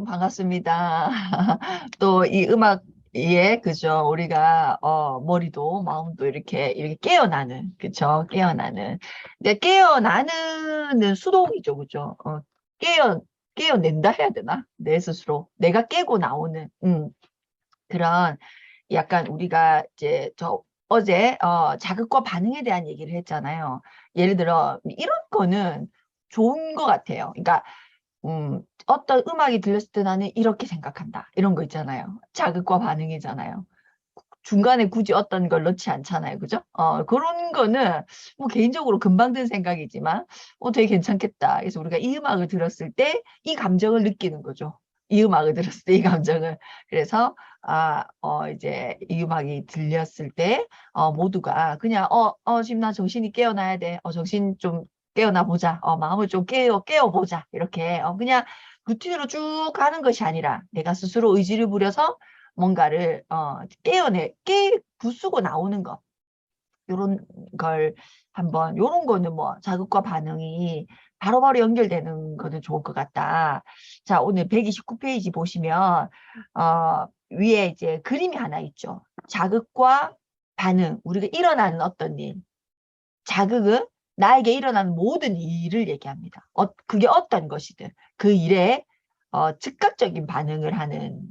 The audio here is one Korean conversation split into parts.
반갑습니다. 또 이 음악에, 그죠? 우리가, 머리도 마음도 이렇게 깨어나는, 그죠? 깨어나는. 근데 깨어나는 수동이죠, 그죠? 깨어, 깨어낸다 해야 되나? 내 스스로. 내가 깨고 나오는, 그런 약간 우리가 이제 어제 자극과 반응에 대한 얘기를 했잖아요. 예를 들어 이런 거는 좋은 것 같아요. 그러니까 어떤 음악이 들렸을 때 나는 이렇게 생각한다. 이런 거 있잖아요. 자극과 반응이잖아요. 중간에 굳이 어떤 걸 넣지 않잖아요. 그죠? 그런 거는 뭐 개인적으로 금방 든 생각이지만 되게 괜찮겠다. 그래서 우리가 이 음악을 들었을 때 이 감정을 느끼는 거죠. 이 음악을 들었을 때 이 감정을. 그래서 이제 이 음악이 들렸을 때 모두가 그냥 지금 나 정신이 깨어나야 돼. 정신 좀 깨어나 보자. 마음을 좀 깨워보자. 이렇게 그냥 루틴으로 쭉 가는 것이 아니라 내가 스스로 의지를 부려서 뭔가를 부수고 나오는 거. 요런 걸 한번, 요런 거는 뭐 자극과 반응이 바로바로 연결되는 거는 좋을 것 같다. 자, 오늘 129페이지 보시면 위에 이제 그림이 하나 있죠. 자극과 반응, 우리가 일어나는 어떤 일. 자극은 나에게 일어나는 모든 일을 얘기합니다. 그게 어떤 것이든 그 일에 즉각적인 반응을 하는.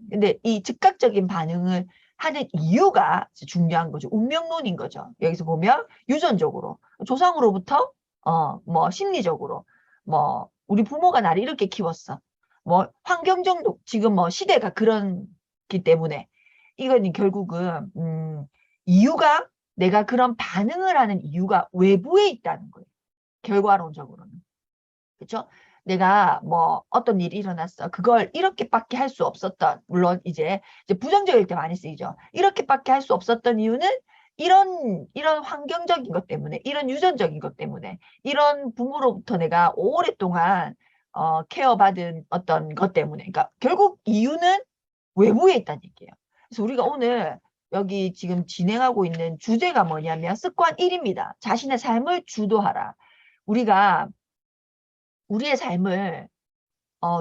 근데 이 즉각적인 반응을 하는 이유가 중요한 거죠. 운명론인 거죠. 여기서 보면 유전적으로, 조상으로부터, 뭐, 심리적으로, 뭐, 우리 부모가 나를 이렇게 키웠어. 뭐, 환경정도, 지금 뭐, 시대가 그런기 때문에, 이건 결국은, 이유가, 내가 그런 반응을 하는 이유가 외부에 있다는 거예요. 결과론적으로는. 그렇죠? 내가 뭐 어떤 일이 일어났어. 그걸 이렇게밖에 할 수 없었던, 물론 이제 부정적일 때 많이 쓰이죠. 이렇게밖에 할 수 없었던 이유는 이런 환경적인 것 때문에, 이런 유전적인 것 때문에, 이런 부모로부터 내가 오랫동안 케어받은 어떤 것 때문에. 그러니까 결국 이유는 외부에 있다는 얘기예요. 그래서 우리가 오늘 여기 지금 진행하고 있는 주제가 뭐냐면 습관 1입니다. 자신의 삶을 주도하라. 우리가 우리의 삶을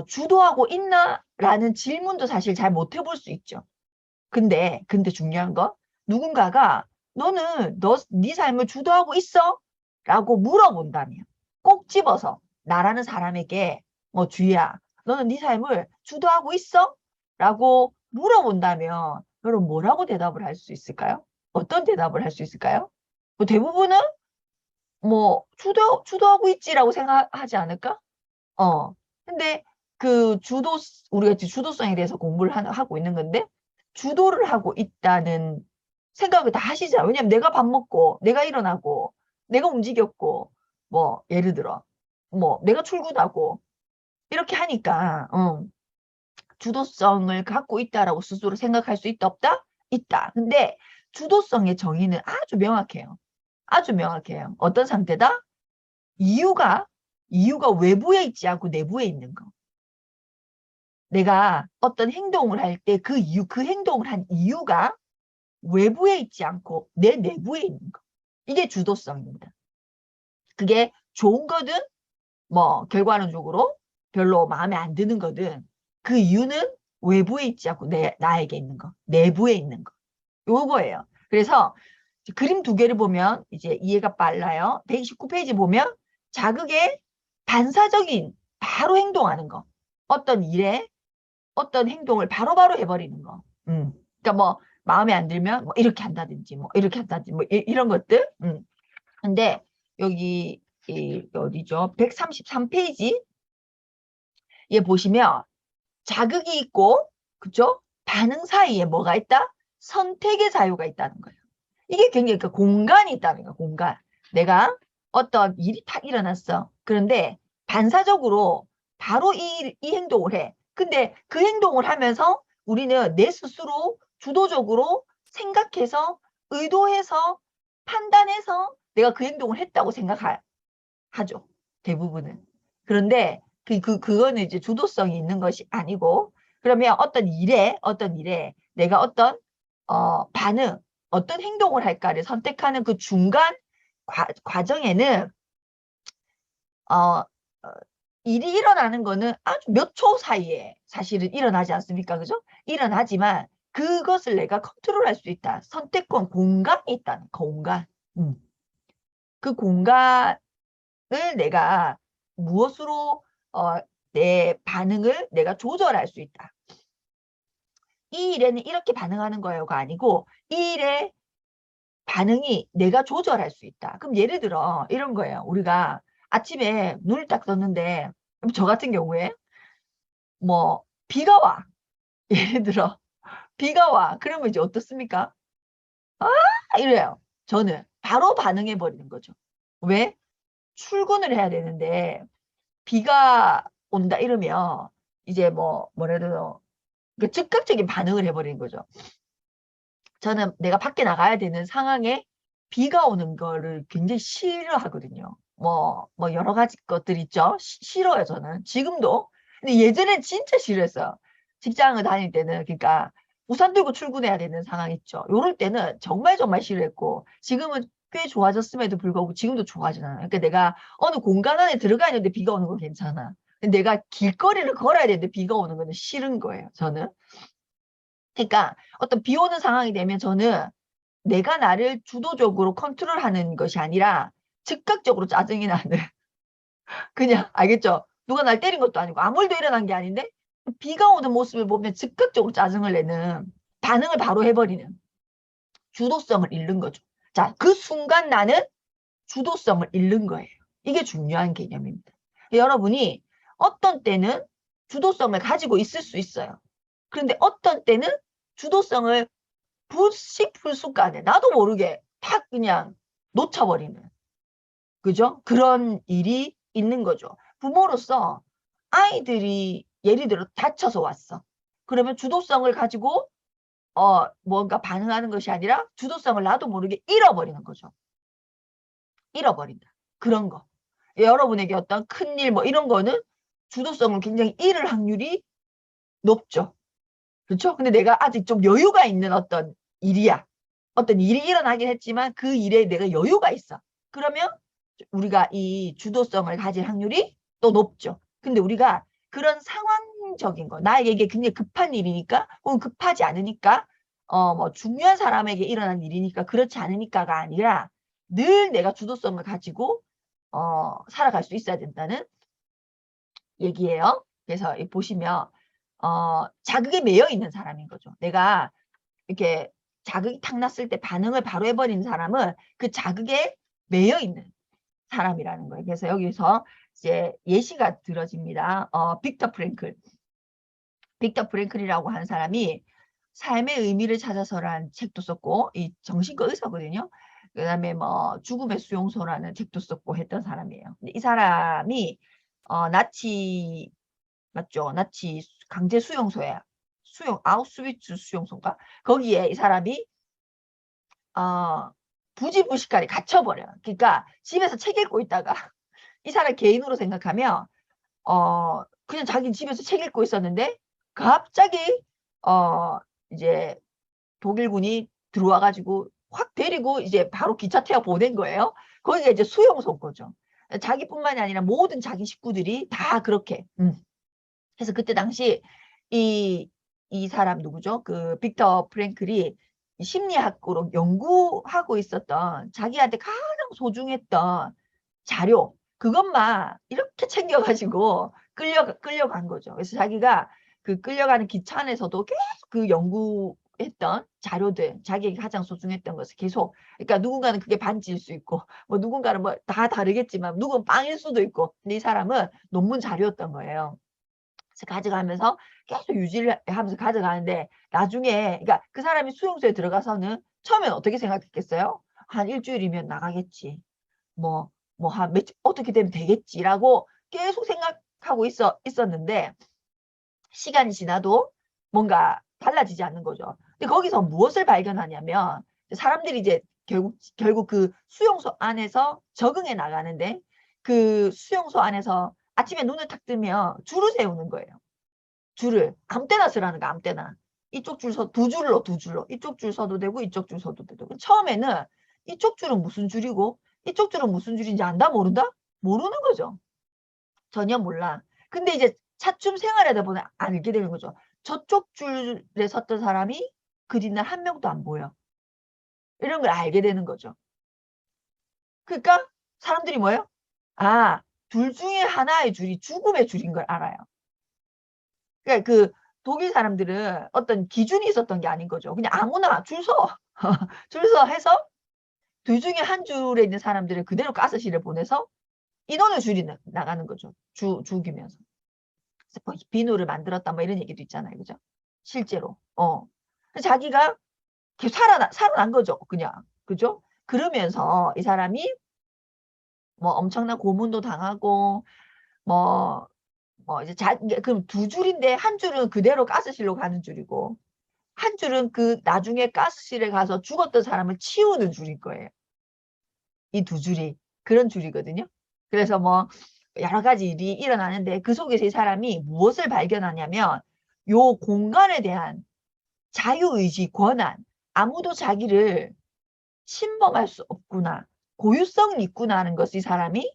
주도하고 있나라는 질문도 사실 잘 못 해볼 수 있죠. 근데 중요한 거, 누군가가 너는 네 삶을 주도하고 있어? 라고 물어본다면 꼭 집어서 나라는 사람에게 주희야, 너는 네 삶을 주도하고 있어? 라고 물어본다면 여러분 뭐라고 대답을 할 수 있을까요? 어떤 대답을 할 수 있을까요? 뭐 대부분은 뭐 주도하고 있지라고 생각하지 않을까? 어. 근데 우리가 지금 주도성에 대해서 공부를 하고 있는 건데, 주도를 하고 있다는 생각을 다 하시잖아요. 왜냐면 내가 밥 먹고, 내가 일어나고, 내가 움직였고, 뭐, 예를 들어, 뭐, 내가 출근하고, 이렇게 하니까, 주도성을 갖고 있다라고 스스로 생각할 수 있다, 없다? 있다. 근데 주도성의 정의는 아주 명확해요. 아주 명확해요. 어떤 상태다? 이유가, 이유가 외부에 있지 않고 내부에 있는 거. 내가 어떤 행동을 할 때 그 행동을 한 이유가 외부에 있지 않고 내 내부에 있는 거. 이게 주도성입니다. 그게 좋은 거든, 뭐, 결과론적으로 별로 마음에 안 드는 거든, 그 이유는 외부에 있지 않고 나에게 있는 거, 내부에 있는 거. 요거예요. 그래서 그림 두 개를 보면 이제 이해가 빨라요. 129페이지 보면 자극에 반사적인 바로 행동하는 거. 어떤 일에 어떤 행동을 바로바로 해버리는 거. 그러니까 뭐 마음에 안 들면 뭐 이렇게 한다든지 뭐 이렇게 한다든지 뭐 이런 것들. 근데 여기 어디죠? 133페이지 에 보시면 자극이 있고 그죠? 반응 사이에 뭐가 있다? 선택의 자유가 있다는 거예요. 이게 굉장히 그 공간이 있다는 거예요. 공간. 내가 어떤 일이 탁 일어났어. 그런데 반사적으로 바로 이 행동을 해. 근데 그 행동을 하면서 우리는 내 스스로 주도적으로 생각해서 의도해서 판단해서 내가 그 행동을 했다고 생각하죠. 대부분은. 그런데 그거는 이제 주도성이 있는 것이 아니고 그러면 어떤 일에 내가 어떤 반응, 어떤 행동을 할까를 선택하는 그 중간 과정에는 어, 어, 일이 일어나는 거는 아주 몇 초 사이에 사실은 일어나지 않습니까? 그죠? 일어나지만 그것을 내가 컨트롤할 수 있다. 선택권, 공간이 있다는 공간. 그 공간을 내가 무엇으로 내 반응을 내가 조절할 수 있다. 이 일에는 이렇게 반응하는 거예요가 아니고 이 일의 반응이 내가 조절할 수 있다. 그럼 예를 들어 이런 거예요. 우리가 아침에 눈을 딱 떴는데 저 같은 경우에 뭐 비가 와. 예를 들어 비가 와. 그러면 이제 어떻습니까? 아 이래요. 저는 바로 반응해 버리는 거죠. 왜? 출근을 해야 되는데 비가 온다 이러면 이제 뭐라 해야 되나 즉각적인 반응을 해버리는 거죠. 저는 내가 밖에 나가야 되는 상황에 비가 오는 거를 굉장히 싫어하거든요. 뭐 여러 가지 것들 있죠. 싫어요, 저는. 지금도. 근데 예전엔 진짜 싫어했어요. 직장을 다닐 때는. 그러니까 우산 들고 출근해야 되는 상황 있죠. 요럴 때는 정말 정말 싫어했고 지금은 꽤 좋아졌음에도 불구하고 지금도 좋아하지 않아요. 그러니까 내가 어느 공간 안에 들어가 있는데 비가 오는 건 괜찮아. 근데 내가 길거리를 걸어야 되는데 비가 오는 거는 싫은 거예요, 저는. 그러니까 어떤 비 오는 상황이 되면 저는 내가 나를 주도적으로 컨트롤하는 것이 아니라 즉각적으로 짜증이 나는 그냥 알겠죠? 누가 날 때린 것도 아니고 아무 일도 일어난 게 아닌데 비가 오는 모습을 보면 즉각적으로 짜증을 내는 반응을 바로 해버리는 주도성을 잃는 거죠. 자, 그 순간 나는 주도성을 잃는 거예요. 이게 중요한 개념입니다. 여러분이 어떤 때는 주도성을 가지고 있을 수 있어요. 그런데 어떤 때는 주도성을 불쑥간에 나도 모르게 탁 그냥 놓쳐버리는 그죠? 그런 일이 있는 거죠. 부모로서 아이들이 예를 들어 다쳐서 왔어. 그러면 주도성을 가지고 뭔가 반응하는 것이 아니라 주도성을 나도 모르게 잃어버리는 거죠. 잃어버린다. 그런 거. 여러분에게 어떤 큰일 뭐 이런 거는 주도성을 굉장히 잃을 확률이 높죠. 그렇죠? 근데 내가 아직 좀 여유가 있는 어떤 일이야. 어떤 일이 일어나긴 했지만 그 일에 내가 여유가 있어. 그러면 우리가 이 주도성을 가질 확률이 또 높죠. 근데 우리가 그런 상황적인 거, 나에게 굉장히 급한 일이니까 혹은 급하지 않으니까 뭐 중요한 사람에게 일어난 일이니까 그렇지 않으니까가 아니라 늘 내가 주도성을 가지고 살아갈 수 있어야 된다는 얘기예요. 그래서 보시면 자극에 매여 있는 사람인 거죠. 내가 이렇게 자극이 탁 났을 때 반응을 바로 해버리는 사람은 그 자극에 매여 있는 사람이라는 거예요. 그래서 여기서 이제 예시가 들어집니다. 빅터 프랭클. 빅터 프랭클이라고 하는 사람이 삶의 의미를 찾아서라는 책도 썼고, 이 정신과 의사거든요. 그 다음에 뭐 죽음의 수용소라는 책도 썼고 했던 사람이에요. 근데 이 사람이 나치 맞죠? 나치 강제 수용소에 아우슈비츠 수용소인가? 거기에 이 사람이 부지불식간에 갇혀버려요. 그러니까 집에서 책 읽고 있다가 이 사람 개인으로 생각하면 그냥 자기 집에서 책 읽고 있었는데 갑자기 이제 독일군이 들어와 가지고 확 데리고 이제 바로 기차 태워 보낸 거예요. 거기가 이제 수용소인 거죠. 자기뿐만이 아니라 모든 자기 식구들이 다 그렇게. 그래서 그때 당시 이 사람 누구죠? 그 빅터 프랭클이 심리학으로 연구하고 있었던 자기한테 가장 소중했던 자료 그것만 이렇게 챙겨가지고 끌려간 거죠. 그래서 자기가 그 끌려가는 기차 안에서도 계속 그 연구했던 자료들 자기에게 가장 소중했던 것을 계속 그러니까 누군가는 그게 반지일 수 있고 뭐 누군가는 뭐 다 다르겠지만 누군 빵일 수도 있고 근데 이 사람은 논문 자료였던 거예요. 그래서 가져가면서 계속 유지를 하면서 가져가는데 나중에 그러니까 그 사람이 수용소에 들어가서는 처음엔 어떻게 생각했겠어요? 한 일주일이면 나가겠지. 한 며칠 어떻게 되면 되겠지라고 계속 생각하고 있었는데 시간이 지나도 뭔가 달라지지 않는 거죠. 근데 거기서 무엇을 발견하냐면 사람들이 이제 결국 그 수용소 안에서 적응해 나가는데 그 수용소 안에서 아침에 눈을 탁 뜨면 줄을 세우는 거예요. 줄을 아무 때나 서라는 거 아무 때나. 이쪽 줄 서 두 줄로 이쪽 줄 서도 되고 이쪽 줄 서도 되고 처음에는 이쪽 줄은 무슨 줄이고 이쪽 줄은 무슨 줄인지 안다 모른다? 모르는 거죠. 전혀 몰라. 근데 이제 차츰 생활하다 보면 알게 되는 거죠. 저쪽 줄에 섰던 사람이 그 뒷날 한 명도 안 보여. 이런 걸 알게 되는 거죠. 그러니까 사람들이 뭐예요? 아, 둘 중에 하나의 줄이 죽음의 줄인 걸 알아요. 그러니까 그 독일 사람들은 어떤 기준이 있었던 게 아닌 거죠. 그냥 아무나 줄 서. 줄 서 해서 둘 중에 한 줄에 있는 사람들을 그대로 가스실에 보내서 인원의 줄이 나가는 거죠. 죽이면서. 뭐 비누를 만들었다 뭐 이런 얘기도 있잖아요. 그죠? 실제로. 자기가 계속 살아난 거죠. 그냥. 그죠? 그러면서 이 사람이 뭐 엄청난 고문도 당하고 뭐 이제 그럼 두 줄인데 한 줄은 그대로 가스실로 가는 줄이고 한 줄은 그 나중에 가스실에 가서 죽었던 사람을 치우는 줄일 거예요. 이 두 줄이 그런 줄이거든요. 그래서 뭐 여러 가지 일이 일어나는데 그 속에서 이 사람이 무엇을 발견하냐면 요 공간에 대한 자유의지, 권한, 아무도 자기를 침범할 수 없구나, 고유성이 있구나 하는 것을 이 사람이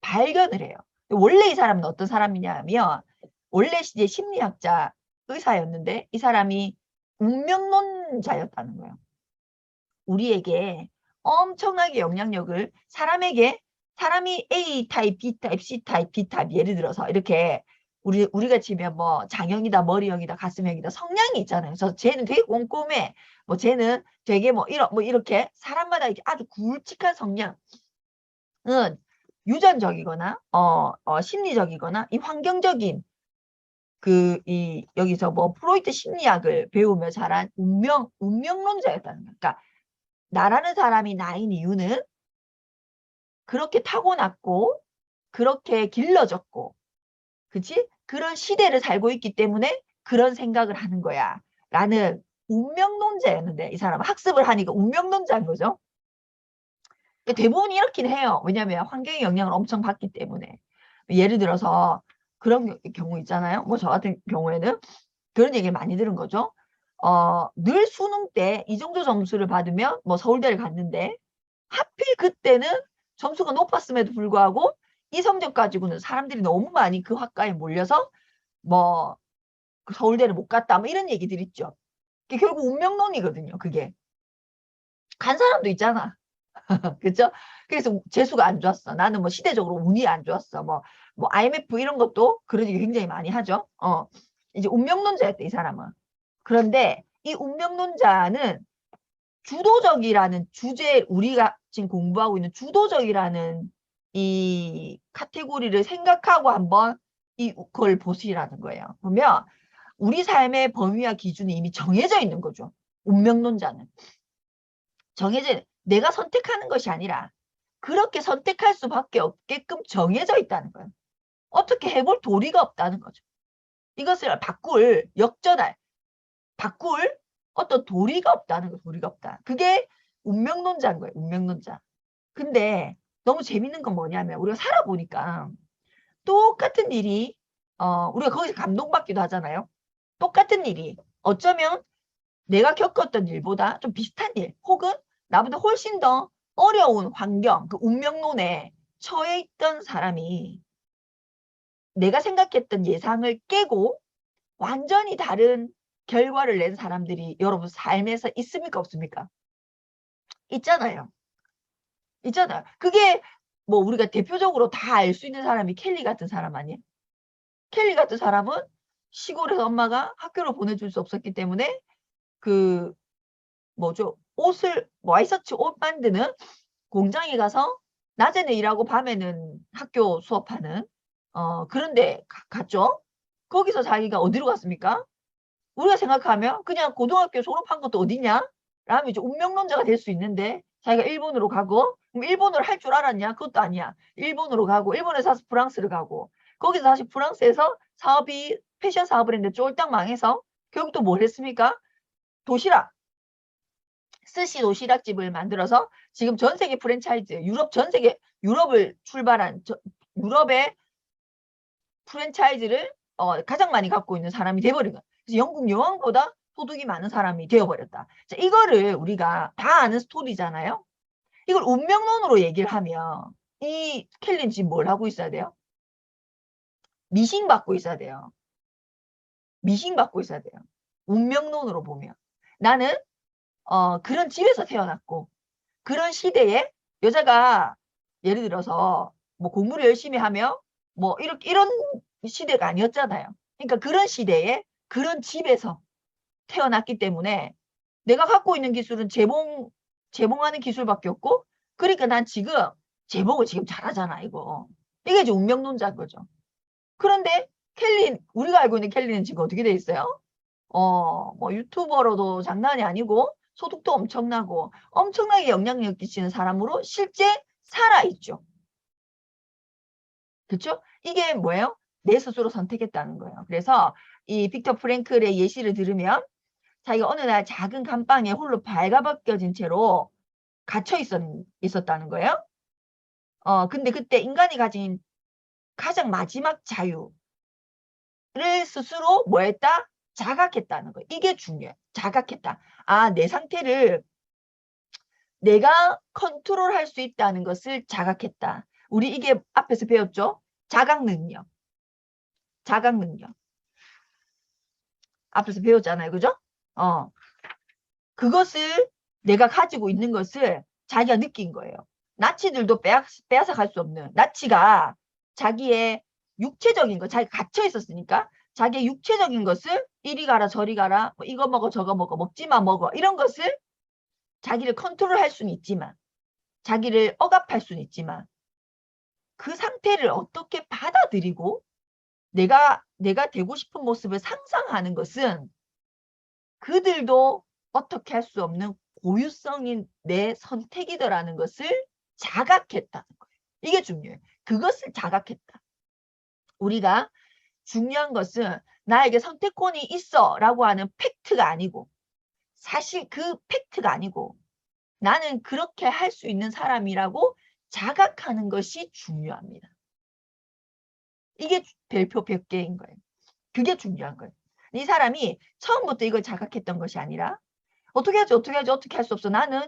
발견을 해요. 원래 이 사람은 어떤 사람이냐면 원래 이제 심리학자 의사였는데 이 사람이 운명론자였다는 거예요. 우리에게 엄청나게 영향력을 사람이 A 타입, B 타입, C 타입, D 타입 예를 들어서 이렇게 우리가 치면 뭐 장형이다, 머리형이다, 가슴형이다 성향이 있잖아요. 그래서 쟤는 되게 꼼꼼해. 뭐 쟤는 되게 뭐 이렇게 사람마다 이렇게 아주 굵직한 성향은 유전적이거나 심리적이거나 이 환경적인 여기서 뭐 프로이트 심리학을 배우며 자란 운명론자였다는 거예요. 그러니까 나라는 사람이 나인 이유는 그렇게 타고났고 그렇게 길러졌고 그치? 그런 시대를 살고 있기 때문에 그런 생각을 하는 거야 라는 운명론자였는데 이 사람은 학습을 하니까 운명론자인 거죠. 대부분이 이렇긴 해요. 왜냐하면 환경의 영향을 엄청 받기 때문에. 예를 들어서 그런 경우 있잖아요. 뭐 저 같은 경우에는 그런 얘기를 많이 들은 거죠. 늘 수능 때 이 정도 점수를 받으면 뭐 서울대를 갔는데 하필 그때는 점수가 높았음에도 불구하고 이 성적 가지고는 사람들이 너무 많이 그 학과에 몰려서 뭐 그 서울대를 못 갔다 뭐 이런 얘기들 있죠. 그게 결국 운명론이거든요. 그게. 간 사람도 있잖아. 그죠? 그래서 재수가 안 좋았어. 나는 뭐 시대적으로 운이 안 좋았어. 뭐 IMF 이런 것도 그런 얘기 굉장히 많이 하죠. 이제 운명론자였대, 이 사람은. 그런데 이 운명론자는 주도적이라는 주제, 우리가 지금 공부하고 있는 주도적이라는 이 카테고리를 생각하고 한번 이걸 보시라는 거예요. 보면 우리 삶의 범위와 기준이 이미 정해져 있는 거죠. 운명론자는. 내가 선택하는 것이 아니라 그렇게 선택할 수밖에 없게끔 정해져 있다는 거예요. 어떻게 해볼 도리가 없다는 거죠. 이것을 바꿀 어떤 도리가 없다는 거, 도리가 없다. 그게 운명론자인 거예요, 운명론자. 근데 너무 재밌는 건 뭐냐면 우리가 살아보니까 똑같은 일이 우리가 거기서 감동받기도 하잖아요. 똑같은 일이 어쩌면 내가 겪었던 일보다 좀 비슷한 일 혹은 나보다 훨씬 더 어려운 환경, 그 운명론에 처해 있던 사람이 내가 생각했던 예상을 깨고 완전히 다른 결과를 낸 사람들이 여러분 삶에서 있습니까 없습니까? 있잖아요. 있잖아요. 그게 뭐 우리가 대표적으로 다 알 수 있는 사람이 켈리 같은 사람 아니에요? 켈리 같은 사람은 시골에서 엄마가 학교로 보내줄 수 없었기 때문에 그 뭐죠? 와이셔츠 옷 만드는 공장에 가서 낮에는 일하고 밤에는 학교 수업하는 그런데 갔죠. 거기서 자기가 어디로 갔습니까? 우리가 생각하면 그냥 고등학교 졸업한 것도 어디냐? 라면 이제 운명론자가 될 수 있는데 자기가 일본으로 가고 그럼 일본어를 할 줄 알았냐? 그것도 아니야. 일본으로 가고 일본에서 다시 프랑스를 가고 거기서 다시 프랑스에서 패션 사업을 했는데 쫄딱 망해서 결국 또 뭘 했습니까? 스시 도시락집을 만들어서 지금 전 세계 프랜차이즈 유럽을 출발한 유럽의 프랜차이즈를 가장 많이 갖고 있는 사람이 돼버린 거야. 그래서 영국 여왕보다 소득이 많은 사람이 되어버렸다. 자, 이거를 우리가 다 아는 스토리잖아요. 이걸 운명론으로 얘기를 하면 이 켈린 지금 뭘 하고 있어야 돼요? 미싱받고 있어야 돼요. 미싱받고 있어야 돼요. 운명론으로 보면. 나는 그런 집에서 태어났고 그런 시대에 여자가 예를 들어서 뭐 공부를 열심히 하며 뭐 이런 시대가 아니었잖아요. 그러니까 그런 시대에 그런 집에서 태어났기 때문에 내가 갖고 있는 기술은 재봉하는 기술밖에 없고, 그러니까 난 지금 재봉을 지금 잘하잖아, 이거. 이게 이제 운명론자인 거죠. 그런데 우리가 알고 있는 켈리는 지금 어떻게 돼 있어요? 뭐 유튜버로도 장난이 아니고 소득도 엄청나고 엄청나게 영향력 끼치는 사람으로 실제 살아있죠. 그렇죠? 이게 뭐예요? 내 스스로 선택했다는 거예요. 그래서 이 빅터 프랭클의 예시를 들으면 자기가 어느 날 작은 감방에 홀로 발가벗겨진 채로 갇혀 있었다는 거예요. 근데 그때 인간이 가진 가장 마지막 자유를 스스로 뭐 했다? 자각했다는 거예요. 이게 중요해요. 자각했다. 아, 내 상태를 내가 컨트롤할 수 있다는 것을 자각했다. 우리 이게 앞에서 배웠죠? 자각 능력. 자각 능력. 앞에서 배웠잖아요. 그죠? 그것을 내가 가지고 있는 것을 자기가 느낀 거예요. 나치들도 빼앗아갈 수 없는, 나치가 자기의 육체적인 거, 자기가 갇혀 있었으니까 자기의 육체적인 것을 이리 가라 저리 가라, 뭐 이거 먹어 저거 먹어, 먹지마 먹어, 이런 것을 자기를 컨트롤할 수는 있지만, 자기를 억압할 수는 있지만, 그 상태를 어떻게 받아들이고 내가 되고 싶은 모습을 상상하는 것은 그들도 어떻게 할 수 없는 고유성인 내 선택이더라는 것을 자각했다는 거예요. 이게 중요해요. 그것을 자각했다. 우리가 중요한 것은 나에게 선택권이 있어 라고 하는 팩트가 아니고, 사실 그 팩트가 아니고, 나는 그렇게 할 수 있는 사람이라고 자각하는 것이 중요합니다. 이게 별표 100개인 거예요. 그게 중요한 거예요. 이 사람이 처음부터 이걸 자각했던 것이 아니라 어떻게 하지 어떻게 할 수 없어. 나는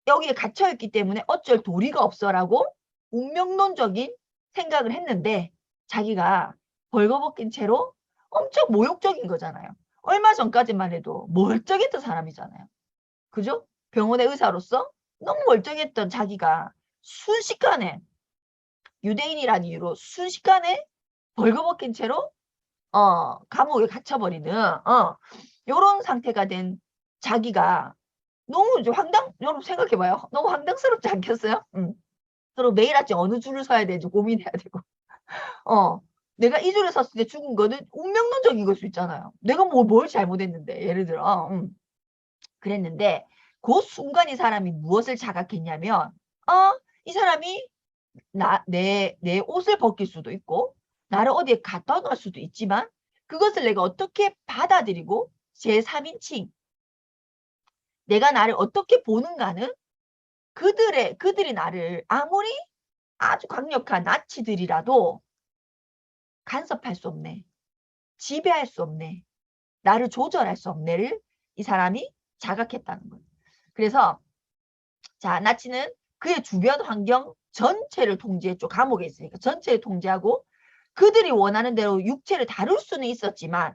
여기에 갇혀있기 때문에 어쩔 도리가 없어라고 운명론적인 생각을 했는데, 자기가 벌거벗긴 채로 엄청 모욕적인 거잖아요. 얼마 전까지만 해도 멀쩡했던 사람이잖아요. 그죠? 병원의 의사로서 너무 멀쩡했던 자기가 순식간에, 유대인이라는 이유로 순식간에 벌거벗긴 채로 감옥에 갇혀버리는 요런 상태가 된 자기가 너무 이제 여러분 생각해봐요. 너무 황당스럽지 않겠어요? 서로 매일 아침 어느 줄을 서야 되는지 고민해야 되고. 내가 이 줄을 섰을 때 죽은 거는 운명론적인 걸 수 있잖아요. 내가 뭘 잘못했는데, 예를 들어. 그랬는데, 그 순간 이 사람이 무엇을 자각했냐면, 이 사람이 내 옷을 벗길 수도 있고, 나를 어디에 갖다 놓을 수도 있지만, 그것을 내가 어떻게 받아들이고, 제3인칭, 내가 나를 어떻게 보는가는 그들이 나를 아무리 아주 강력한 나치들이라도 간섭할 수 없네. 지배할 수 없네. 나를 조절할 수 없네를 이 사람이 자각했다는 거예요. 그래서 자, 나치는 그의 주변 환경 전체를 통제했죠. 감옥에 있으니까 전체를 통제하고 그들이 원하는 대로 육체를 다룰 수는 있었지만,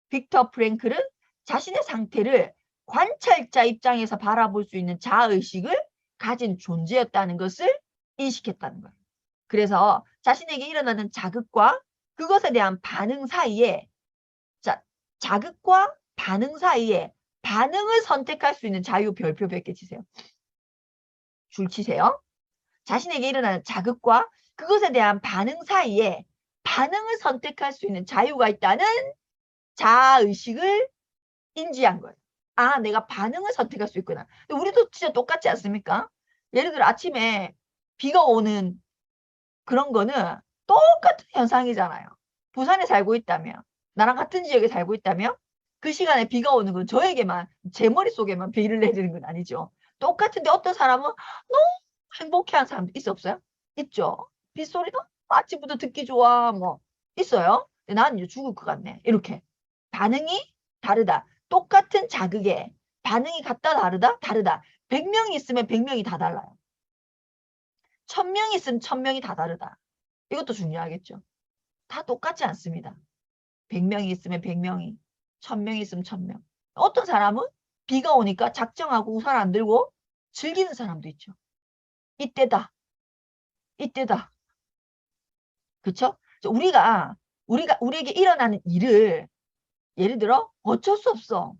빅터 프랭클은 자신의 상태를 관찰자 입장에서 바라볼 수 있는 자아의식을 가진 존재였다는 것을 인식했다는 거예요. 그래서 자신에게 일어나는 자극과 그것에 대한 반응 사이에, 자극과 반응 사이에 반응을 선택할 수 있는 자유 별표 100개 치세요. 줄 치세요. 자신에게 일어나는 자극과 그것에 대한 반응 사이에 반응을 선택할 수 있는 자유가 있다는 자아의식을 인지한 거예요. 아, 내가 반응을 선택할 수 있구나. 우리도 진짜 똑같지 않습니까? 예를 들어 아침에 비가 오는 그런 거는 똑같은 현상이잖아요. 부산에 살고 있다면, 나랑 같은 지역에 살고 있다면 그 시간에 비가 오는 건 저에게만, 제 머릿속에만 비를 내리는 건 아니죠. 똑같은데 어떤 사람은 너무 행복해하는 사람도 없어요? 있죠. 빗소리도 아침부터 듣기 좋아, 뭐 있어요. 근데 나는 이제 죽을 것 같네. 이렇게 반응이 다르다. 똑같은 자극에 반응이 같다 다르다? 다르다. 100명이 있으면 100명이 다 달라요. 1000명이 있으면 1000명이 다 다르다. 이것도 중요하겠죠. 다 똑같지 않습니다. 100명이 있으면 100명이, 1000명이 있으면 1000명. 어떤 사람은 비가 오니까 작정하고 우산 안 들고 즐기는 사람도 있죠. 이때다. 이때다. 그쵸? 우리에게 일어나는 일을 예를 들어 어쩔 수 없어.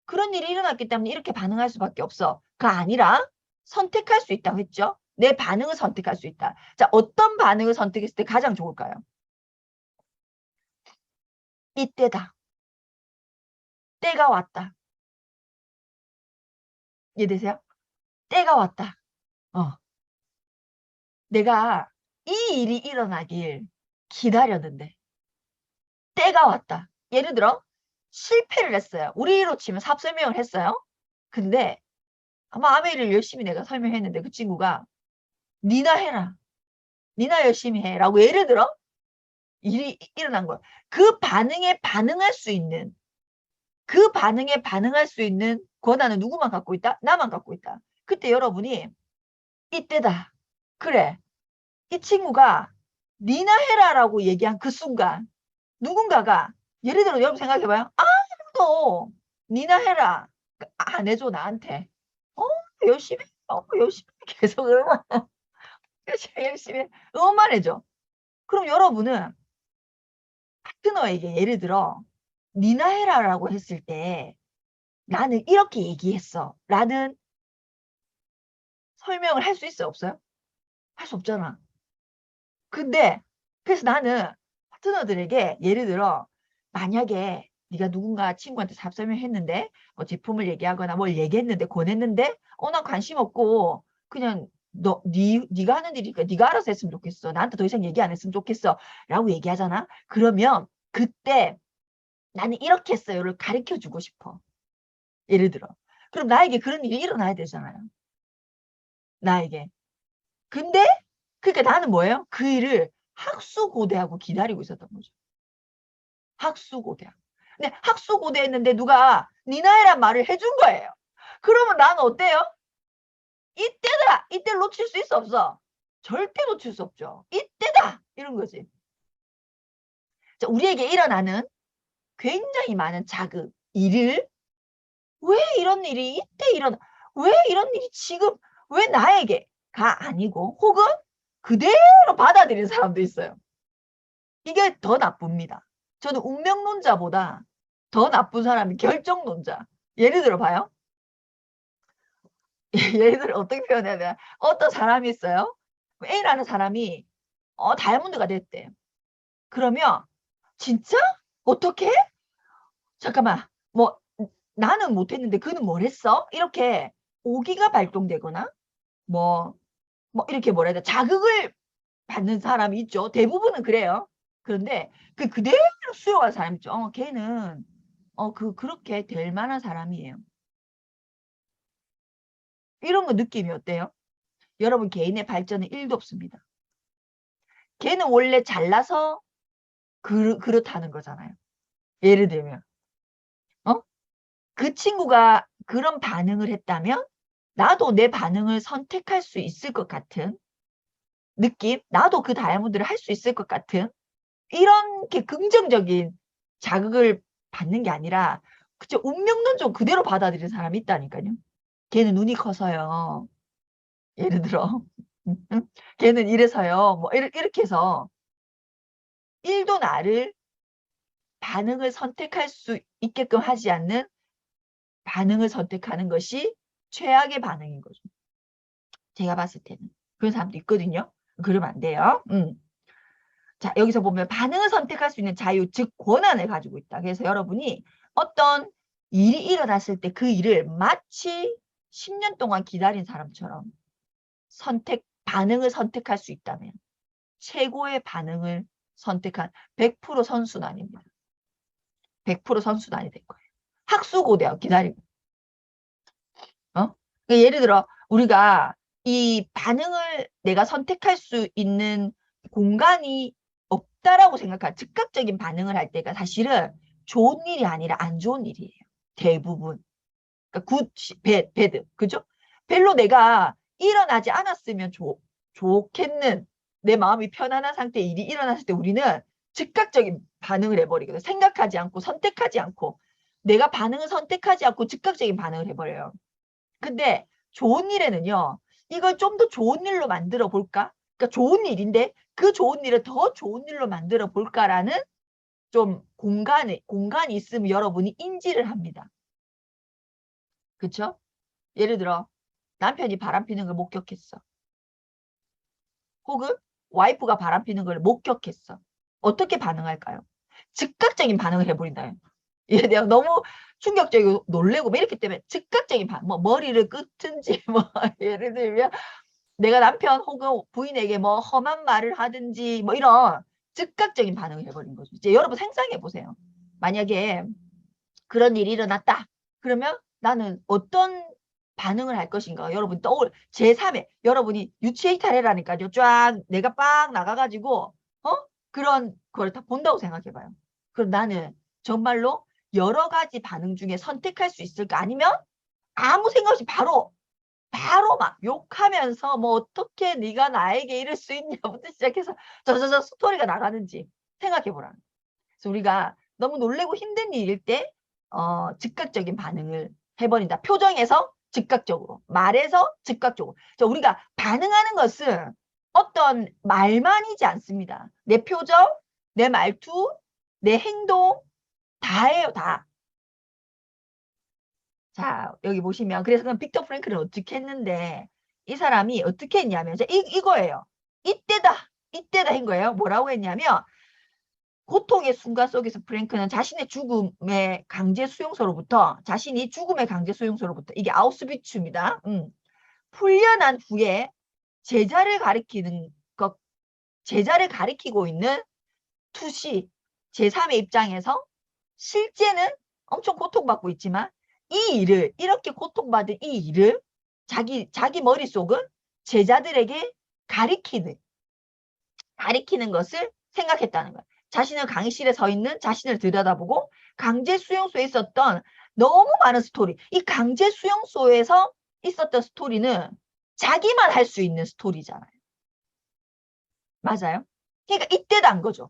그런 일이 일어났기 때문에 이렇게 반응할 수밖에 없어. 가 아니라 선택할 수 있다고 했죠. 내 반응을 선택할 수 있다. 자, 어떤 반응을 선택했을 때 가장 좋을까요? 이때다. 때가 왔다. 이해되세요? 때가 왔다. 내가 이 일이 일어나길 기다렸는데 때가 왔다. 예를 들어 실패를 했어요. 우리로 치면 사업 설명을 했어요. 근데 마음의 일을 열심히 내가 설명했는데 그 친구가 니나 해라. 니나 열심히 해. 라고 예를 들어 일이 일어난 거야. 그 반응에 반응할 수 있는 권한은 누구만 갖고 있다? 나만 갖고 있다. 그때 여러분이 이때다. 그래. 이 친구가 니나 해라라고 얘기한 그 순간 누군가가 예를 들어 여러분 생각해봐요. 너 니나 해라. 안 해줘 나한테. 열심히 열심히 계속 열심히 응원만 해줘. 그럼 여러분은 파트너에게 예를 들어 니나 해라라고 했을 때 나는 이렇게 얘기했어 라는 설명을 할 수 있어요? 없어요? 할 수 없잖아. 근데 그래서 나는 파트너들에게 예를 들어 만약에 네가 누군가 친구한테 사업 설명했는데 뭐 제품을 얘기하거나 뭘 얘기했는데 권했는데 난 관심 없고 그냥 네가 하는 일이니까 네가 알아서 했으면 좋겠어. 나한테 더 이상 얘기 안 했으면 좋겠어. 라고 얘기하잖아. 그러면 그때 나는 이렇게 했어요를 가르쳐 주고 싶어. 예를 들어. 그럼 나에게 그런 일이 일어나야 되잖아요. 나에게. 근데 그러니까 나는 뭐예요? 그 일을 학수고대하고 기다리고 있었던 거죠. 학수고대하고. 근데 학수고대했는데 누가 니나이란 말을 해준 거예요. 그러면 나는 어때요? 이때다! 이때를 놓칠 수 있어 없어? 절대 놓칠 수 없죠. 이때다! 이런 거지. 자, 우리에게 일어나는 굉장히 많은 자극, 일을 왜 이런 일이 이때 왜 이런 일이 지금 왜 나에게가 아니고 혹은 그대로 받아들이는 사람도 있어요. 이게 더 나쁩니다. 저는 운명론자보다 더 나쁜 사람이 결정론자. 예를 들어 봐요. 예를 들어 어떻게 표현해야 되나? 어떤 사람이 있어요. A라는 사람이 다이아몬드가 됐대. 그러면 진짜? 어떻게? 잠깐만. 뭐 나는 못했는데 그는 뭘 했어? 이렇게 오기가 발동되거나 뭐 이렇게 뭐라 해야 돼? 자극을 받는 사람이 있죠. 대부분은 그래요. 그런데 그대로 수용한 사람 있죠. 걔는 그렇게 될 만한 사람이에요. 이런 거 느낌이 어때요? 여러분 개인의 발전은 1도 없습니다. 걔는 원래 잘나서 그렇다는 거잖아요. 예를 들면 그 친구가 그런 반응을 했다면 나도 내 반응을 선택할 수 있을 것 같은 느낌? 나도 그 다이아몬드를 할 수 있을 것 같은 이렇게 긍정적인 자극을 받는 게 아니라 그쵸 운명론적 그대로 받아들이는 사람이 있다니까요. 걔는 눈이 커서요. 예를 들어 걔는 이래서요. 뭐 이렇게 해서 1도 나를 반응을 선택할 수 있게끔 하지 않는 반응을 선택하는 것이 최악의 반응인 거죠. 제가 봤을 때는. 그런 사람도 있거든요. 그러면 안 돼요. 자, 여기서 보면 반응을 선택할 수 있는 자유, 즉 권한을 가지고 있다. 그래서 여러분이 어떤 일이 일어났을 때 그 일을 마치 10년 동안 기다린 사람처럼 반응을 선택할 수 있다면 최고의 반응을 선택한 100% 선순환입니다. 100% 선순환이 될 거예요. 학수고대하고 기다리고. 그러니까 예를 들어 우리가 이 반응을 내가 선택할 수 있는 공간이 없다라고 생각한 즉각적인 반응을 할 때가 사실은 좋은 일이 아니라 안 좋은 일이에요. 대부분. 그러니까 배드. 그죠? 별로 내가 일어나지 않았으면 좋겠는 내 마음이 편안한 상태의 일이 일어났을 때 우리는 즉각적인 반응을 해버리거든. 생각하지 않고 선택하지 않고 내가 반응을 선택하지 않고 즉각적인 반응을 해버려요. 근데 좋은 일에는요. 이걸 좀 더 좋은 일로 만들어 볼까? 그러니까 좋은 일인데 그 좋은 일을 더 좋은 일로 만들어 볼까라는 좀 공간이 있으면 여러분이 인지를 합니다. 그쵸? 예를 들어 남편이 바람피는 걸 목격했어. 혹은 와이프가 바람피는 걸 목격했어. 어떻게 반응할까요? 즉각적인 반응을 해버린다. 얘 내가 너무 충격적이고 놀래고 뭐 이렇기 때문에 즉각적인 반응, 뭐 머리를 끄든지 뭐 예를 들면 내가 남편 혹은 부인에게 뭐 험한 말을 하든지 뭐 이런 즉각적인 반응을 해버린 거죠. 이제 여러분 상상해 보세요. 만약에 그런 일이 일어났다. 그러면 나는 어떤 반응을 할 것인가? 여러분 제3의 여러분이 유추이탈해라니까요. 쫙 내가 빡 나가가지고 그런 걸 다 본다고 생각해봐요. 그럼 나는 정말로 여러 가지 반응 중에 선택할 수 있을까? 아니면 아무 생각 없이 바로 막 욕하면서 뭐 어떻게 네가 나에게 이럴 수 있냐부터 시작해서 저저저 스토리가 나가는지 생각해보라. 그래서 우리가 너무 놀래고 힘든 일일 때 즉각적인 반응을 해버린다. 표정에서 즉각적으로, 말에서 즉각적으로. 우리가 반응하는 것은 어떤 말만이지 않습니다. 내 표정, 내 말투, 내 행동 다예요, 다. 자, 여기 보시면 그래서 그럼 빅터 프랭클은 어떻게 했는데 이 사람이 어떻게 했냐면 이거예요. 이때다 한 거예요. 뭐라고 했냐면 고통의 순간 속에서 프랭크는 자신의 죽음의 강제 수용소로부터 이게 아우슈비츠입니다. 풀려난 후에 제자를 가리키고 있는 투시 제3의 입장에서 실제는 엄청 고통받고 있지만 이렇게 고통받은 이 일을 자기 머릿속은 제자들에게 가리키는 것을 생각했다는 거예요. 자신은 강의실에 서 있는 자신을 들여다보고 강제 수용소에 있었던 너무 많은 스토리. 이 강제 수용소에서 있었던 스토리는 자기만 할 수 있는 스토리잖아요. 맞아요? 그러니까 이때다 한 거죠.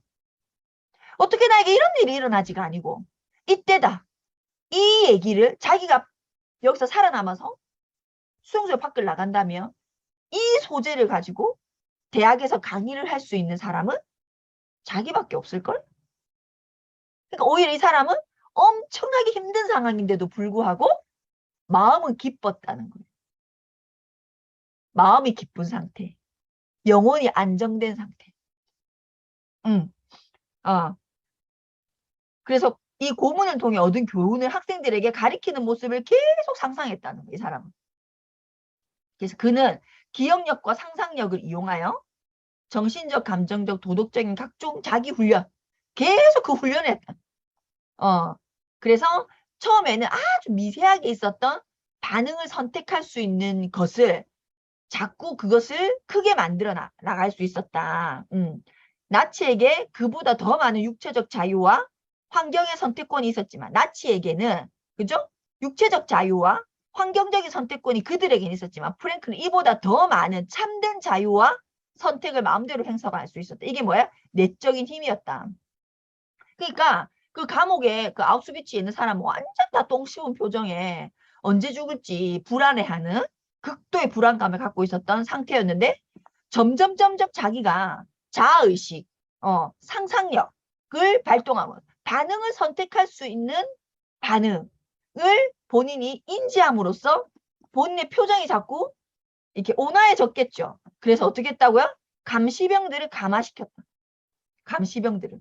어떻게 나에게 이런 일이 일어나지가 아니고 이때다. 이 얘기를 자기가 여기서 살아남아서 수용소 밖을 나간다면 이 소재를 가지고 대학에서 강의를 할 수 있는 사람은 자기밖에 없을걸? 그러니까 오히려 이 사람은 엄청나게 힘든 상황인데도 불구하고 마음은 기뻤다는 거예요. 마음이 기쁜 상태. 영혼이 안정된 상태. 응. 그래서 이 고문을 통해 얻은 교훈을 학생들에게 가리키는 모습을 계속 상상했다는 거예요. 이 사람은. 그래서 그는 기억력과 상상력을 이용하여 정신적, 감정적, 도덕적인 각종 자기 훈련 계속 그 훈련을 했다. 그래서 처음에는 아주 미세하게 있었던 반응을 선택할 수 있는 것을 자꾸 그것을 크게 만들어 나갈 수 있었다. 나치에게 그보다 더 많은 육체적 자유와 환경의 선택권이 있었지만 나치에게는 그죠? 육체적 자유와 환경적인 선택권이 그들에게는 있었지만 프랭크는 이보다 더 많은 참된 자유와 선택을 마음대로 행사할 수 있었다. 이게 뭐야? 내적인 힘이었다. 그러니까 그 감옥에 그 아우슈비츠에 있는 사람은 완전 다 똥 씹은 표정에 언제 죽을지 불안해하는 극도의 불안감을 갖고 있었던 상태였는데 점점 자기가 자아의식, 상상력을 발동하면 반응을 선택할 수 있는 반응을 본인이 인지함으로써 본인의 표정이 자꾸 이렇게 온화해졌겠죠. 그래서 어떻게 했다고요? 감시병들을 감화시켰다. 감시병들을.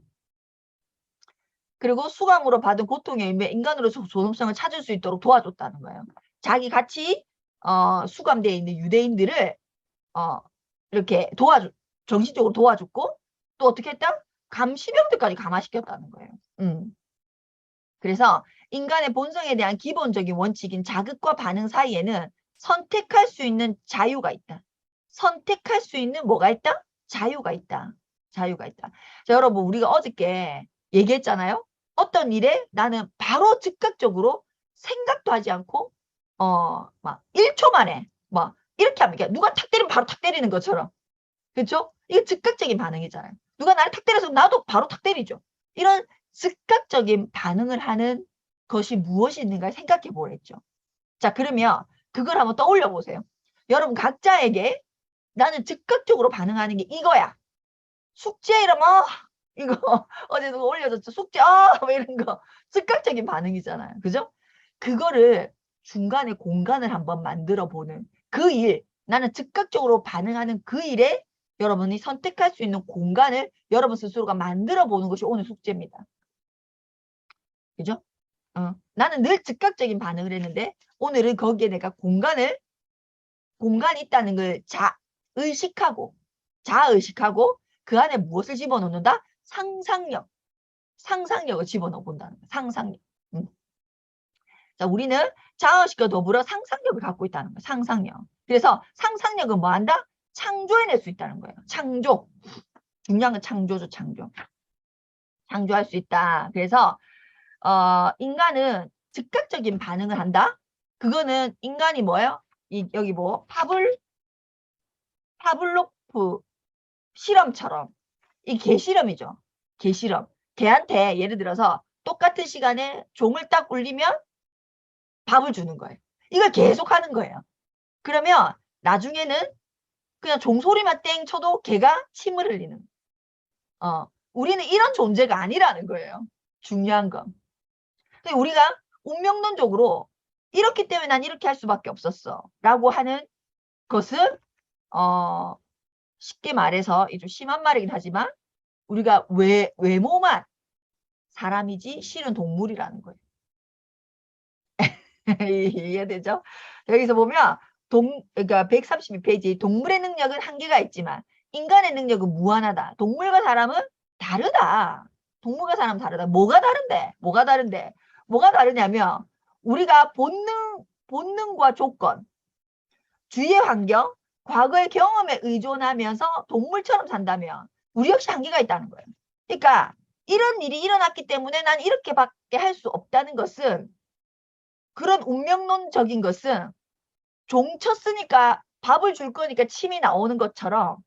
그리고 수감으로 받은 고통에 의해 인간으로서 존엄성을 찾을 수 있도록 도와줬다는 거예요. 자기 같이 수감되어 있는 유대인들을 이렇게 정신적으로 도와줬고 또 어떻게 했다? 감시병들까지 감화시켰다는 거예요. 그래서 인간의 본성에 대한 기본적인 원칙인 자극과 반응 사이에는 선택할 수 있는 자유가 있다. 선택할 수 있는 뭐가 있다? 자유가 있다. 자유가 있다. 자, 여러분 우리가 어저께 얘기했잖아요. 어떤 일에 나는 바로 즉각적으로 생각도 하지 않고 막 1초 만에 막 이렇게 하면 누가 탁 때리면 바로 탁 때리는 것처럼. 그렇죠? 이게 즉각적인 반응이잖아요. 누가 나를 탁 때려서 나도 바로 탁 때리죠. 이런 즉각적인 반응을 하는 것이 무엇이 있는가 생각해 보랬죠. 자, 그러면 그걸 한번 떠올려 보세요. 여러분 각자에게 나는 즉각적으로 반응하는 게 이거야. 숙제 이러면 이거 어제 누가 올려줬죠. 숙제 뭐 이런 거 즉각적인 반응이잖아요. 그죠? 그거를 중간에 공간을 한번 만들어 보는 그 일, 나는 즉각적으로 반응하는 그 일에 여러분이 선택할 수 있는 공간을 여러분 스스로가 만들어 보는 것이 오늘 숙제입니다. 그죠? 나는 늘 즉각적인 반응을 했는데 오늘은 거기에 내가 공간이 있다는 걸 자의식하고 그 안에 무엇을 집어넣는다? 상상력을 집어넣어 본다는 거야. 상상력. 자, 우리는 자의식과 더불어 상상력을 갖고 있다는 거야. 상상력. 그래서 상상력은 뭐 한다? 창조해낼 수 있다는 거예요. 창조. 중요한 건 창조죠, 창조. 창조할 수 있다. 그래서 인간은 즉각적인 반응을 한다. 그거는 인간이 뭐예요? 여기 뭐 파블로프 실험처럼 이 개실험이죠. 개실험. 개한테 예를 들어서 똑같은 시간에 종을 딱 울리면 밥을 주는 거예요. 이걸 계속 하는 거예요. 그러면 나중에는 그냥 종소리만 땡 쳐도 개가 침을 흘리는. 우리는 이런 존재가 아니라는 거예요. 중요한 건. 우리가 운명론적으로 이렇기 때문에 난 이렇게 할 수밖에 없었어. 라고 하는 것은 쉽게 말해서 좀 심한 말이긴 하지만 우리가 외모만 사람이지 실은 동물이라는 거예요. 이해되죠? 여기서 보면 그러니까 132페이지 동물의 능력은 한계가 있지만 인간의 능력은 무한하다. 동물과 사람은 다르다. 동물과 사람은 다르다. 뭐가 다른데? 뭐가 다르냐면 우리가 본능과 조건, 주위의 환경, 과거의 경험에 의존하면서 동물처럼 산다면 우리 역시 한계가 있다는 거예요. 그러니까 이런 일이 일어났기 때문에 난 이렇게밖에 할 수 없다는 것은 그런 운명론적인 것은 종 쳤으니까 밥을 줄 거니까 침이 나오는 것처럼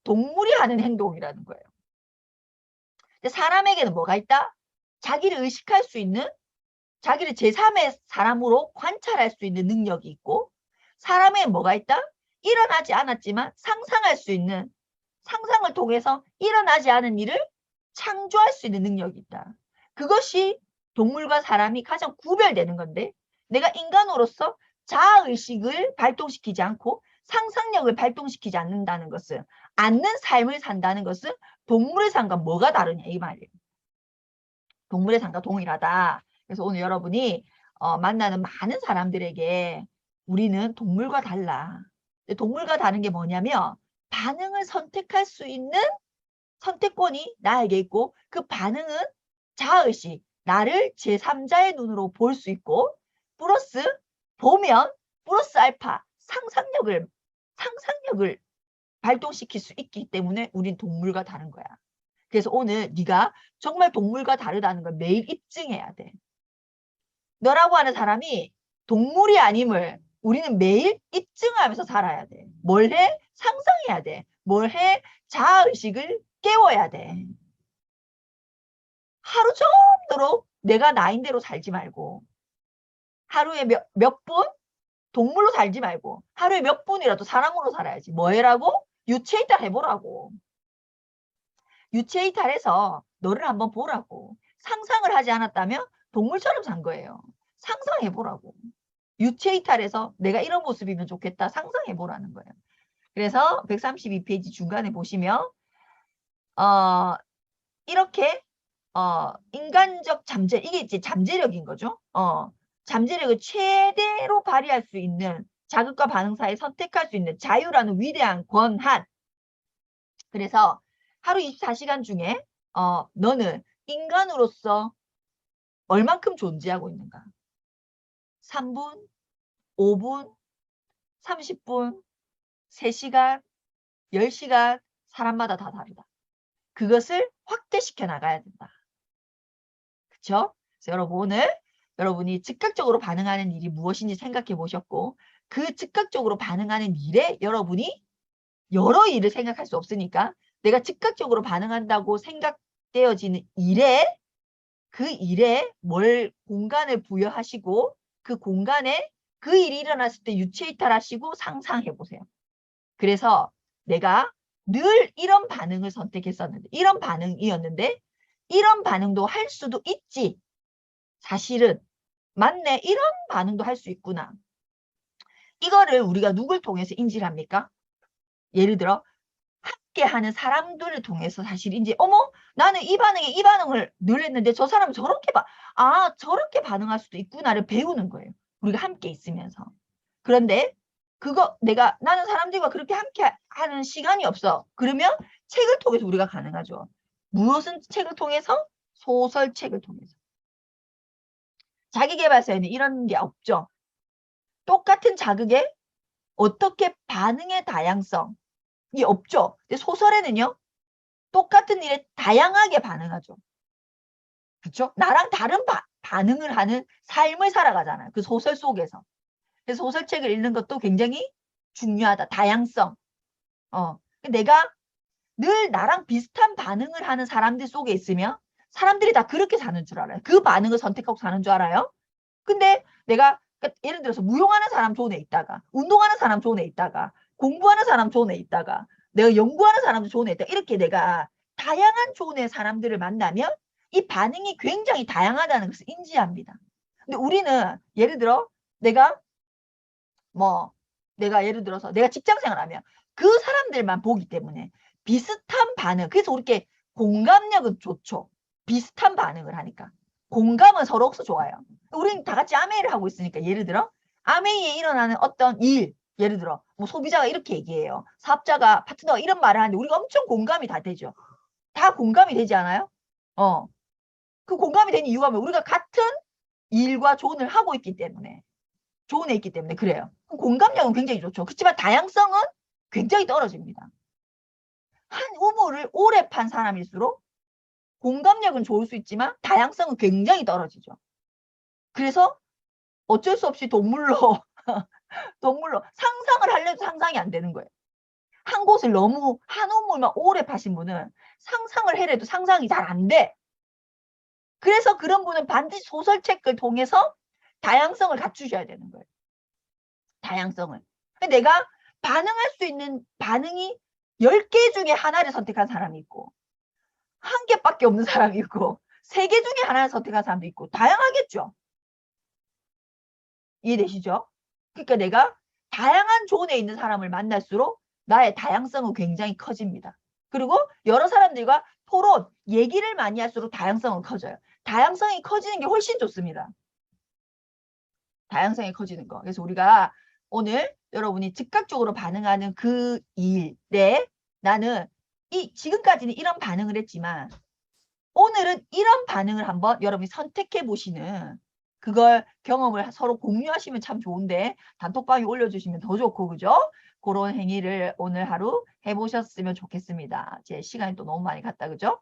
동물이 하는 행동이라는 거예요. 근데 사람에게는 뭐가 있다? 자기를 의식할 수 있는 자기를 제3의 사람으로 관찰할 수 있는 능력이 있고 사람에게 뭐가 있다? 일어나지 않았지만 상상할 수 있는 상상을 통해서 일어나지 않은 일을 창조할 수 있는 능력이 있다. 그것이 동물과 사람이 가장 구별되는 건데 내가 인간으로서 자아의식을 발동시키지 않고 상상력을 발동시키지 않는다는 것은 않는 삶을 산다는 것은 동물의 삶과 뭐가 다르냐 이 말이에요. 동물의 삶과 동일하다. 그래서 오늘 여러분이 만나는 많은 사람들에게 우리는 동물과 달라. 동물과 다른 게 뭐냐면 반응을 선택할 수 있는 선택권이 나에게 있고 그 반응은 자아의식, 나를 제3자의 눈으로 볼 수 있고 플러스 보면 플러스 알파 상상력을 발동시킬 수 있기 때문에 우린 동물과 다른 거야. 그래서 오늘 네가 정말 동물과 다르다는 걸 매일 입증해야 돼. 너라고 하는 사람이 동물이 아님을 우리는 매일 입증하면서 살아야 돼. 뭘 해? 상상해야 돼. 뭘 해? 자아의식을 깨워야 돼. 하루 종일 내가 나인 대로 살지 말고 하루에 몇 분? 동물로 살지 말고 하루에 몇 분이라도 사람으로 살아야지. 뭐 해라고? 유체이탈 해보라고. 유체이탈해서 너를 한번 보라고. 상상을 하지 않았다면 동물처럼 산 거예요. 상상해보라고. 유체이탈해서 내가 이런 모습이면 좋겠다. 상상해보라는 거예요. 그래서 132페이지 중간에 보시면 이렇게 인간적 이게 이제 잠재력인 거죠. 잠재력을 최대로 발휘할 수 있는 자극과 반응 사이에 선택할 수 있는 자유라는 위대한 권한. 그래서 하루 24시간 중에 너는 인간으로서 얼만큼 존재하고 있는가? 3분, 5분, 30분, 3시간, 10시간 사람마다 다 다르다. 그것을 확대시켜 나가야 된다. 그렇죠? 그래서 여러분 오늘 여러분이 즉각적으로 반응하는 일이 무엇인지 생각해 보셨고 그 즉각적으로 반응하는 일에 여러분이 여러 일을 생각할 수 없으니까 내가 즉각적으로 반응한다고 생각되어지는 일에 그 일에 뭘 공간을 부여하시고 그 공간에 그 일이 일어났을 때 유체이탈하시고 상상해 보세요. 그래서 내가 늘 이런 반응을 선택했었는데 이런 반응이었는데 이런 반응도 할 수도 있지. 사실은 맞네. 이런 반응도 할 수 있구나. 이거를 우리가 누굴 통해서 인지를 합니까? 예를 들어 함께 하는 사람들을 통해서 사실 이제 어머 나는 이 반응에 이 반응을 늘 했는데 저 사람은 저렇게 저렇게 반응할 수도 있구나를 배우는 거예요. 우리가 함께 있으면서. 그런데 그거 나는 사람들과 그렇게 함께 하는 시간이 없어. 그러면 책을 통해서 우리가 가능하죠. 무엇은 책을 통해서? 소설책을 통해서. 자기계발서에는 이런 게 없죠. 똑같은 자극에 어떻게 반응의 다양성이 없죠. 근데 소설에는요. 똑같은 일에 다양하게 반응하죠. 그렇죠? 나랑 다른 반응을 하는 삶을 살아가잖아요. 그 소설 속에서. 그래서 소설책을 읽는 것도 굉장히 중요하다. 다양성. 내가 늘 나랑 비슷한 반응을 하는 사람들 속에 있으면 사람들이 다 그렇게 사는 줄 알아요. 그 반응을 선택하고 사는 줄 알아요. 근데 내가 그러니까 예를 들어서 무용하는 사람 좋은 애 있다가 운동하는 사람 좋은 애 있다가 공부하는 사람 좋은 애 있다가 내가 연구하는 사람도 좋은 애 있다가 이렇게 내가 다양한 좋은 애 사람들을 만나면 이 반응이 굉장히 다양하다는 것을 인지합니다. 근데 우리는 예를 들어 내가 예를 들어서 내가 직장생활 하면 그 사람들만 보기 때문에 비슷한 반응. 그래서 우리 공감력은 좋죠. 비슷한 반응을 하니까. 공감은 서로서 좋아요. 우리는 다 같이 아메이를 하고 있으니까 예를 들어 아메이에 일어나는 어떤 일 예를 들어 뭐 소비자가 이렇게 얘기해요. 사업자가 파트너가 이런 말을 하는데 우리가 엄청 공감이 다 되죠. 다 공감이 되지 않아요? 그 공감이 되는 이유가 뭐 우리가 같은 일과 조언을 하고 있기 때문에 좋은 애 있기 때문에 그래요. 공감력은 굉장히 좋죠. 그렇지만 다양성은 굉장히 떨어집니다. 한 우물을 오래 판 사람일수록 공감력은 좋을 수 있지만 다양성은 굉장히 떨어지죠. 그래서 어쩔 수 없이 동물로 상상을 하려도 상상이 안 되는 거예요. 한 곳을 너무 한 우물만 오래 파신 분은 상상을 해도 상상이 잘 안 돼. 그래서 그런 분은 반드시 소설책을 통해서 다양성을 갖추셔야 되는 거예요. 다양성을. 내가 반응할 수 있는 반응이 10개 중에 하나를 선택한 사람이 있고 1개밖에 없는 사람이 있고 3개 중에 하나를 선택한 사람도 있고 다양하겠죠. 이해되시죠? 그러니까 내가 다양한 존에 있는 사람을 만날수록 나의 다양성은 굉장히 커집니다. 그리고 여러 사람들과 토론, 얘기를 많이 할수록 다양성은 커져요. 다양성이 커지는 게 훨씬 좋습니다. 다양성이 커지는 거. 그래서 우리가 오늘 여러분이 즉각적으로 반응하는 그 일에 나는 지금까지는 이런 반응을 했지만 오늘은 이런 반응을 한번 여러분이 선택해 보시는 그걸 경험을 서로 공유하시면 참 좋은데 단톡방에 올려주시면 더 좋고 그죠? 그런 행위를 오늘 하루 해보셨으면 좋겠습니다. 제 시간이 또 너무 많이 갔다 그죠?